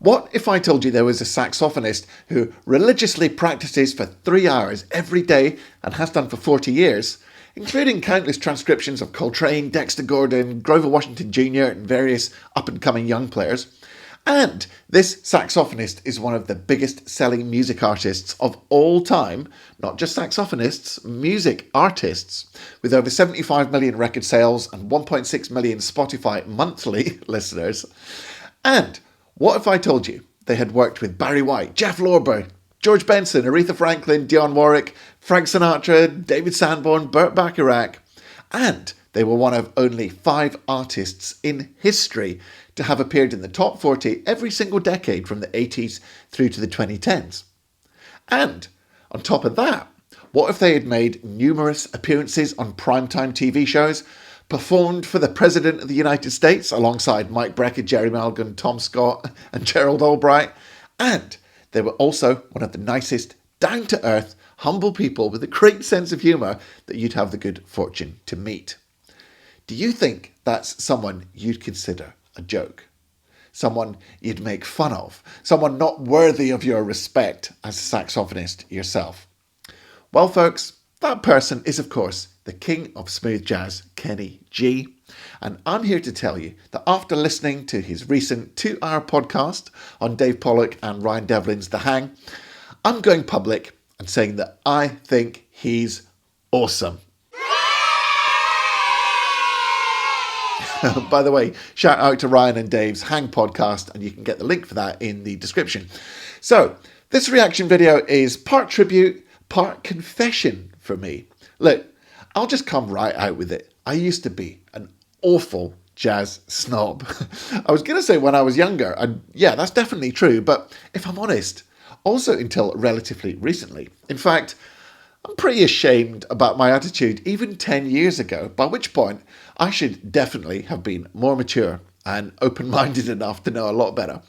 What if I told you there was a saxophonist who religiously practices for 3 hours every day and has done for 40 years, including countless transcriptions of Coltrane, Dexter Gordon, Grover Washington Jr. and various up-and-coming young players, and this saxophonist is one of the biggest selling music artists of all time, not just saxophonists, music artists, with over 75 million record sales and 1.6 million Spotify monthly listeners. And what if I told you they had worked with Barry White, Jeff Lorber, George Benson, Aretha Franklin, Dionne Warwick, Frank Sinatra, David Sanborn, Burt Bacharach, and they were one of only 5 artists in history to have appeared in the top 40 every single decade from the 80s through to the 2010s. And on top of that, what if they had made numerous appearances on primetime TV shows, performed for the President of the United States alongside Mike Brecker, Jerry Mulligan, Tom Scott and Gerald Albright, and they were also one of the nicest, down-to-earth, humble people with a great sense of humour that you'd have the good fortune to meet. Do you think that's someone you'd consider a joke? Someone you'd make fun of? Someone not worthy of your respect as a saxophonist yourself? Well, folks, that person is, of course, the king of smooth jazz, Kenny G. And I'm here to tell you that after listening to his recent 2-hour podcast on Dave Pollock and Ryan Devlin's The Hang, I'm going public and saying that I think he's awesome. By the way, shout out to Ryan and Dave's Hang podcast, and you can get the link for that in the description. So, this reaction video is part tribute, part confession for me. Look, I'll just come right out with it. I used to be an awful jazz snob. I was going to say when I was younger, and yeah, that's definitely true, but if I'm honest, also until relatively recently. In fact, I'm pretty ashamed about my attitude even 10 years ago, by which point I should definitely have been more mature and open-minded enough to know a lot better.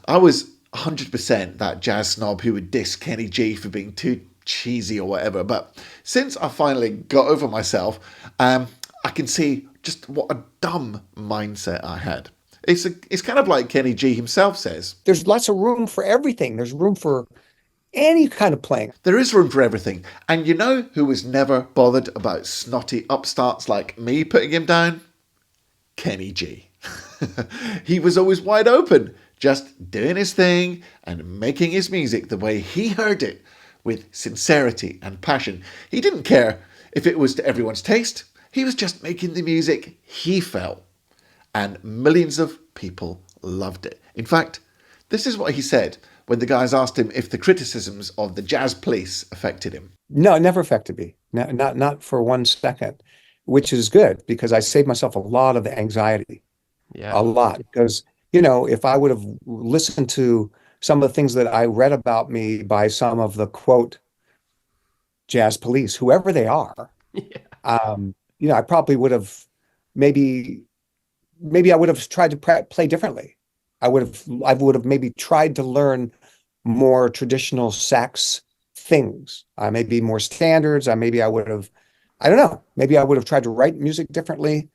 I was 100% that jazz snob who would diss Kenny G for being too cheesy or whatever, but since I finally got over myself, I can see just what a dumb mindset I had. It's kind of like Kenny G himself says. There's lots of room for everything. There's room for any kind of playing. There is room for everything. And you know who was never bothered about snotty upstarts like me putting him down? Kenny G. He was always wide open, just doing his thing and making his music the way he heard it, with sincerity and passion. He didn't care if it was to everyone's taste. He was just making the music he felt. And millions of people loved it. In fact, this is what he said when the guys asked him if the criticisms of the Jazz Police affected him. No, it never affected me. Not for 1 second, which is good because I saved myself a lot of the anxiety. Yeah. A lot. Because, you know, if I would have listened to some of the things that I read about me by some of the quote Jazz Police, whoever they are, you know, I probably would have maybe I would have tried to play differently. I would have maybe tried to learn more traditional sax things. Maybe more standards. I don't know. Maybe I would have tried to write music differently,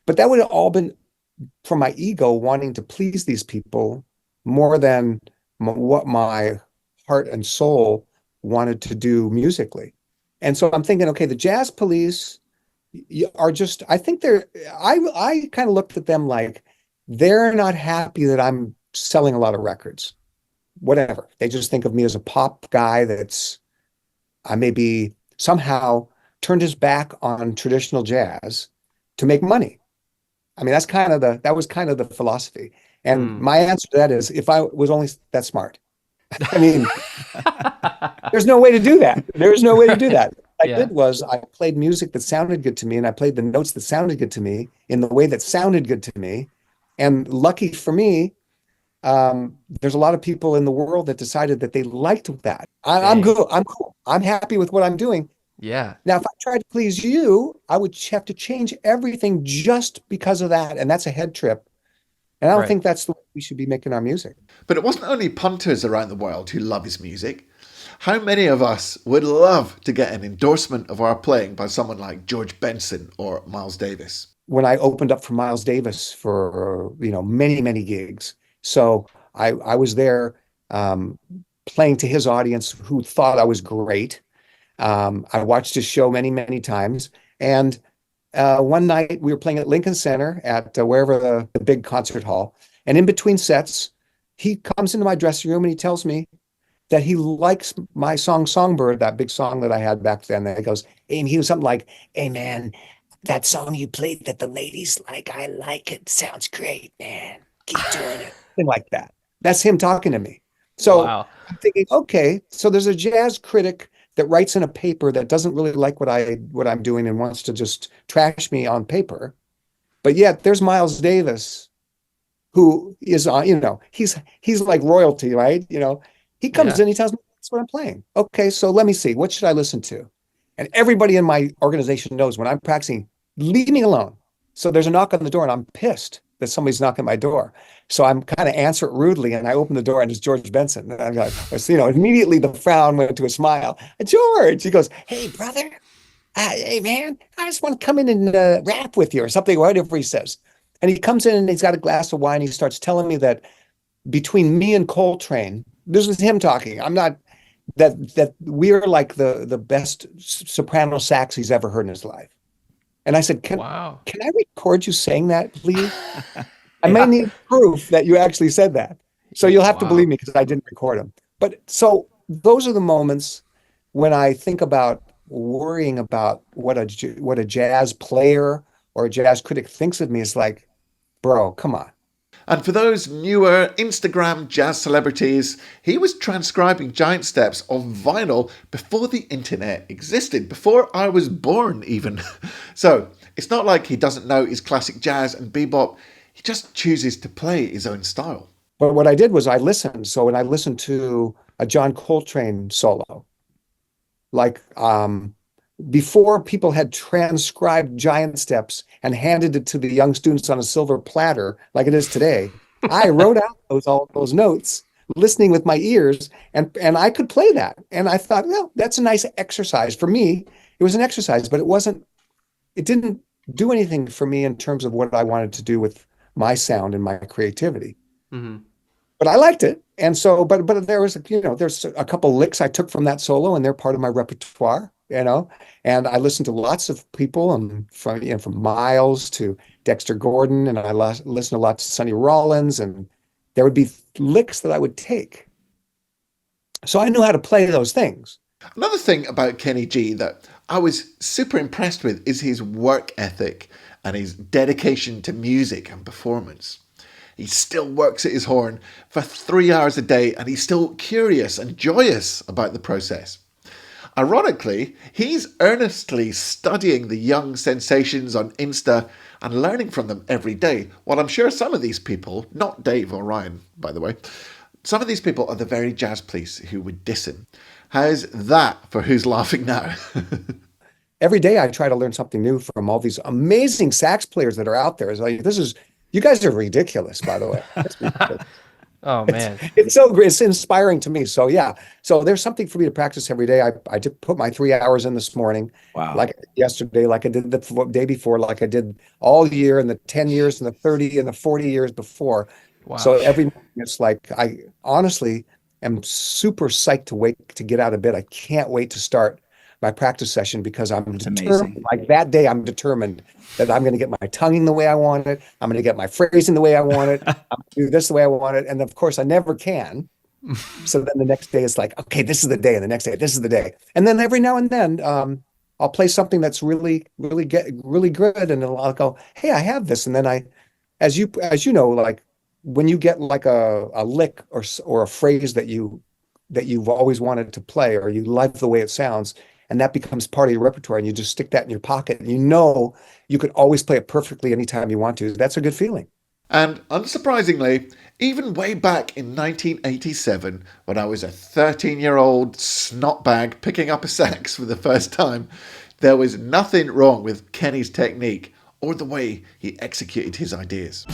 but that would have all been from my ego wanting to please these people more than what my heart and soul wanted to do musically. And so I'm thinking, okay, the Jazz Police are just, I think I kind of looked at them like they're not happy that I'm selling a lot of records, whatever. They just think of me as a pop guy that's maybe somehow turned his back on traditional jazz to make money. I mean, that was kind of the philosophy. And my answer to that is, if I was only that smart, I mean, there's no way to do that. There's no way to do that. What I did was I played music that sounded good to me, and I played the notes that sounded good to me in the way that sounded good to me. And lucky for me, there's a lot of people in the world that decided that they liked that. I'm good. I'm cool. I'm happy with what I'm doing. Yeah. Now, if I tried to please you, I would have to change everything just because of that. And that's a head trip. And I don't think that's the way we should be making our music. But it wasn't only punters around the world who love his music. How many of us would love to get an endorsement of our playing by someone like George Benson or Miles Davis? When I opened up for Miles Davis for, many, many gigs. So I was there playing to his audience who thought I was great. I watched his show many, many times. And one night we were playing at Lincoln Center at wherever the big concert hall. And in between sets, he comes into my dressing room and he tells me that he likes my song Songbird, that big song that I had back then. And he goes, hey, he was something like, hey man, that song you played that the ladies like, I like it. Sounds great, man. Keep doing it. Something like that. That's him talking to me. So Wow. I'm thinking, okay, so there's a jazz critic that writes in a paper that doesn't really like what I'm doing and wants to just trash me on paper. But yet there's Miles Davis, who is on, he's like royalty, right? He comes in, he tells me that's what I'm playing. Okay, so let me see, what should I listen to? And everybody in my organization knows when I'm practicing, leave me alone. So there's a knock on the door and I'm pissed that somebody's knocking at my door. So I'm kind of answer it rudely and I open the door and it's George Benson. And I'm like, immediately the frown went to a smile. George, he goes, hey, brother, hey, man, I just want to come in and rap with you or something, whatever he says. And he comes in and he's got a glass of wine. He starts telling me that between me and Coltrane, this is him talking. I'm not, that we're like the best soprano sax he's ever heard in his life. And I said, can I record you saying that, please? I may need proof that you actually said that. So you'll have to believe me because I didn't record him. But so those are the moments when I think about worrying about what a jazz player or a jazz critic thinks of me. Is like, bro, come on. And for those newer Instagram jazz celebrities, he was transcribing giant steps on vinyl before the internet existed, before I was born even. So it's not like he doesn't know his classic jazz and bebop, he just chooses to play his own style. But what I did was I listened. So when I listened to a John Coltrane solo, like before people had transcribed giant steps and handed it to the young students on a silver platter like it is today, I wrote out all those notes, listening with my ears, and I could play that. And I thought, well, that's a nice exercise. For me, it was an exercise, but it didn't do anything for me in terms of what I wanted to do with my sound and my creativity. Mm-hmm. But I liked it. And so, but there was, there's a couple licks I took from that solo and they're part of my repertoire, and I listened to lots of people and from Miles to Dexter Gordon, and I listened a lot to Sonny Rollins, and there would be licks that I would take. So I knew how to play those things. Another thing about Kenny G that I was super impressed with is his work ethic and his dedication to music and performance. He still works at his horn for 3 hours a day and he's still curious and joyous about the process. Ironically, he's earnestly studying the young sensations on Insta and learning from them every day, while I'm sure some of these people, not Dave or Ryan, by the way, some of these people are the very jazz police who would diss him. How's that for who's laughing now? Every day I try to learn something new from all these amazing sax players that are out there. It's like, you guys are ridiculous, by the way. Oh man, it's inspiring to me. So yeah, so there's something for me to practice every day. I did put my 3 hours in this morning, like yesterday, like I did the day before, like I did all year, and the 10 years and the 30 and the 40 years before. Wow. So every morning it's like, I honestly am super psyched to get out of bed. I can't wait to start my practice session because I'm determined. Like that day, I'm determined that I'm going to get my tonguing the way I want it. I'm going to get my phrasing the way I want it. I'm going to do this the way I want it. And of course, I never can. So then the next day, it's like, okay, this is the day. And the next day, this is the day. And then every now and then, I'll play something that's really good. And I'll go, hey, I have this. And then as you know, like when you get like a lick or a phrase that you've always wanted to play, or you like the way it sounds, and that becomes part of your repertoire, and you just stick that in your pocket, and you could always play it perfectly anytime you want to. That's a good feeling. And unsurprisingly, even way back in 1987, when I was a 13-year-old snotbag picking up a sax for the first time, there was nothing wrong with Kenny's technique or the way he executed his ideas.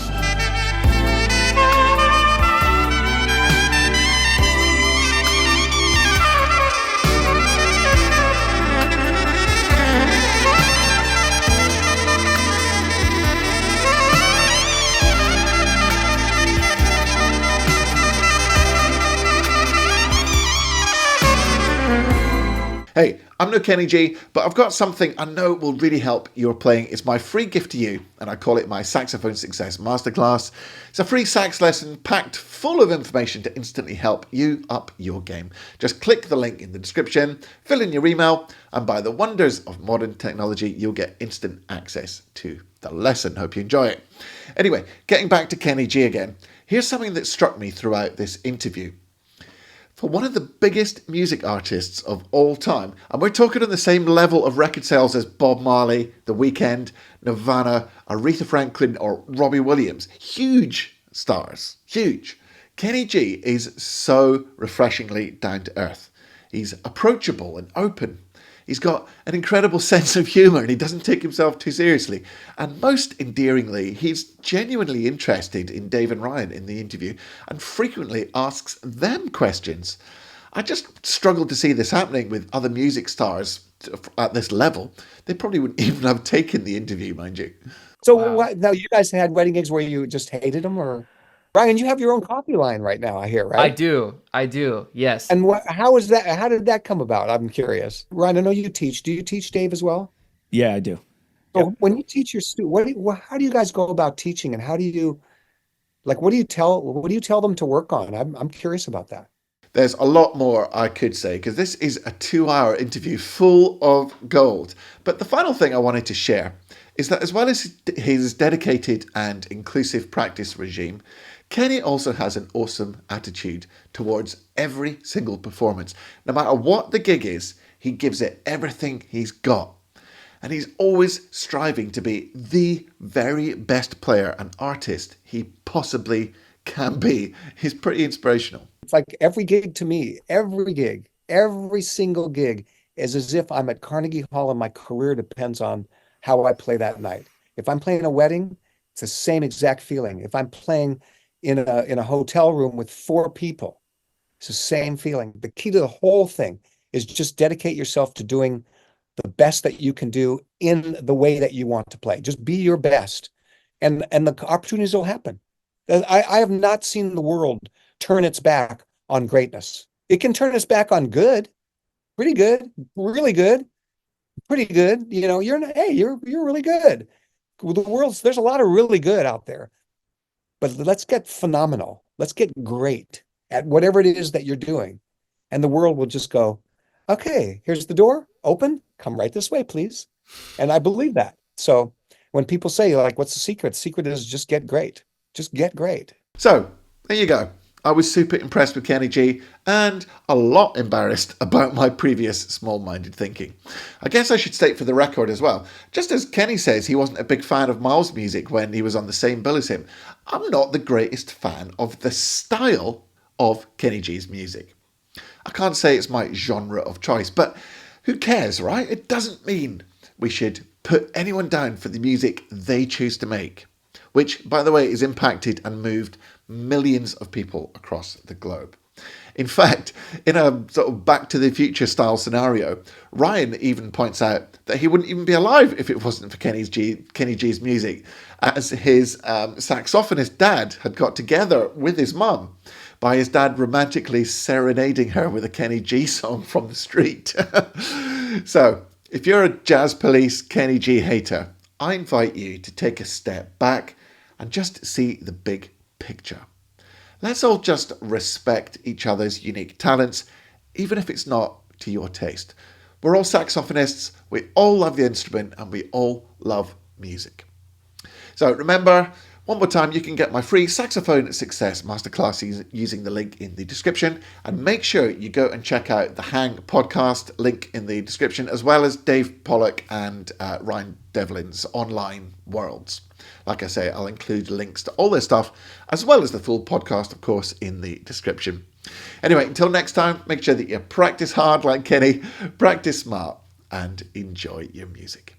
Hey, I'm no Kenny G, but I've got something I know will really help your playing. It's my free gift to you, and I call it my Saxophone Success Masterclass. It's a free sax lesson packed full of information to instantly help you up your game. Just click the link in the description, fill in your email, and by the wonders of modern technology, you'll get instant access to the lesson. Hope you enjoy it. Anyway, getting back to Kenny G again, here's something that struck me throughout this interview. For one of the biggest music artists of all time, and we're talking on the same level of record sales as Bob Marley, The Weeknd, Nirvana, Aretha Franklin, or Robbie Williams, huge stars, huge. Kenny G is so refreshingly down to earth. He's approachable and open. He's got an incredible sense of humour and he doesn't take himself too seriously. And most endearingly, he's genuinely interested in Dave and Ryan in the interview and frequently asks them questions. I just struggled to see this happening with other music stars at this level. They probably wouldn't even have taken the interview, mind you. So what, now you guys had wedding gigs where you just hated them, or Ryan, you have your own coffee line right now, I hear, right? I do. Yes. And how is that? How did that come about? I'm curious. Ryan, I know you teach. Do you teach, Dave, as well? Yeah, I do. So when you teach your students, how do you guys go about teaching, and how do you, like, what do you tell them to work on? I'm curious about that. There's a lot more I could say because this is a 2-hour interview full of gold. But the final thing I wanted to share is that as well as his dedicated and inclusive practice regime, Kenny also has an awesome attitude towards every single performance. No matter what the gig is, he gives it everything he's got. And he's always striving to be the very best player and artist he possibly can be. He's pretty inspirational. It's like every gig to me, every single gig is as if I'm at Carnegie Hall and my career depends on how I play that night. If I'm playing a wedding, it's the same exact feeling. If I'm playing in a hotel room with 4 people, it's the same feeling. The key to the whole thing is just dedicate yourself to doing the best that you can do in the way that you want to play. Just be your best, and the opportunities will happen. I have not seen the world turn its back on greatness. It can turn its back on good, pretty good, really good, pretty good. You know, you're really good. There's a lot of really good out there. But let's get phenomenal. Let's get great at whatever it is that you're doing. And the world will just go, okay, here's the door, open, come right this way, please. And I believe that. So when people say, like, what's the secret? The secret is just get great. Just get great. So there you go. I was super impressed with Kenny G and a lot embarrassed about my previous small-minded thinking. I guess I should state for the record as well, just as Kenny says he wasn't a big fan of Miles' music when he was on the same bill as him, I'm not the greatest fan of the style of Kenny G's music. I can't say it's my genre of choice, but who cares, right? It doesn't mean we should put anyone down for the music they choose to make, which, by the way, is impacted and moved millions of people across the globe. In fact, in a sort of Back to the Future style scenario, Ryan even points out that he wouldn't even be alive if it wasn't for Kenny G's music, as his saxophonist dad had got together with his mum by his dad romantically serenading her with a Kenny G song from the street. So, if you're a Jazz Police Kenny G hater, I invite you to take a step back and just see the big picture. Let's all just respect each other's unique talents, even if it's not to your taste. We're all saxophonists, we all love the instrument, and we all love music. So remember, one more time, you can get my free Saxophone Success Masterclass using the link in the description. And make sure you go and check out the Hang podcast, link in the description, as well as Dave Pollock and Ryan Devlin's online worlds. Like I say, I'll include links to all their stuff, as well as the full podcast, of course, in the description. Anyway, until next time, make sure that you practice hard like Kenny, practice smart, and enjoy your music.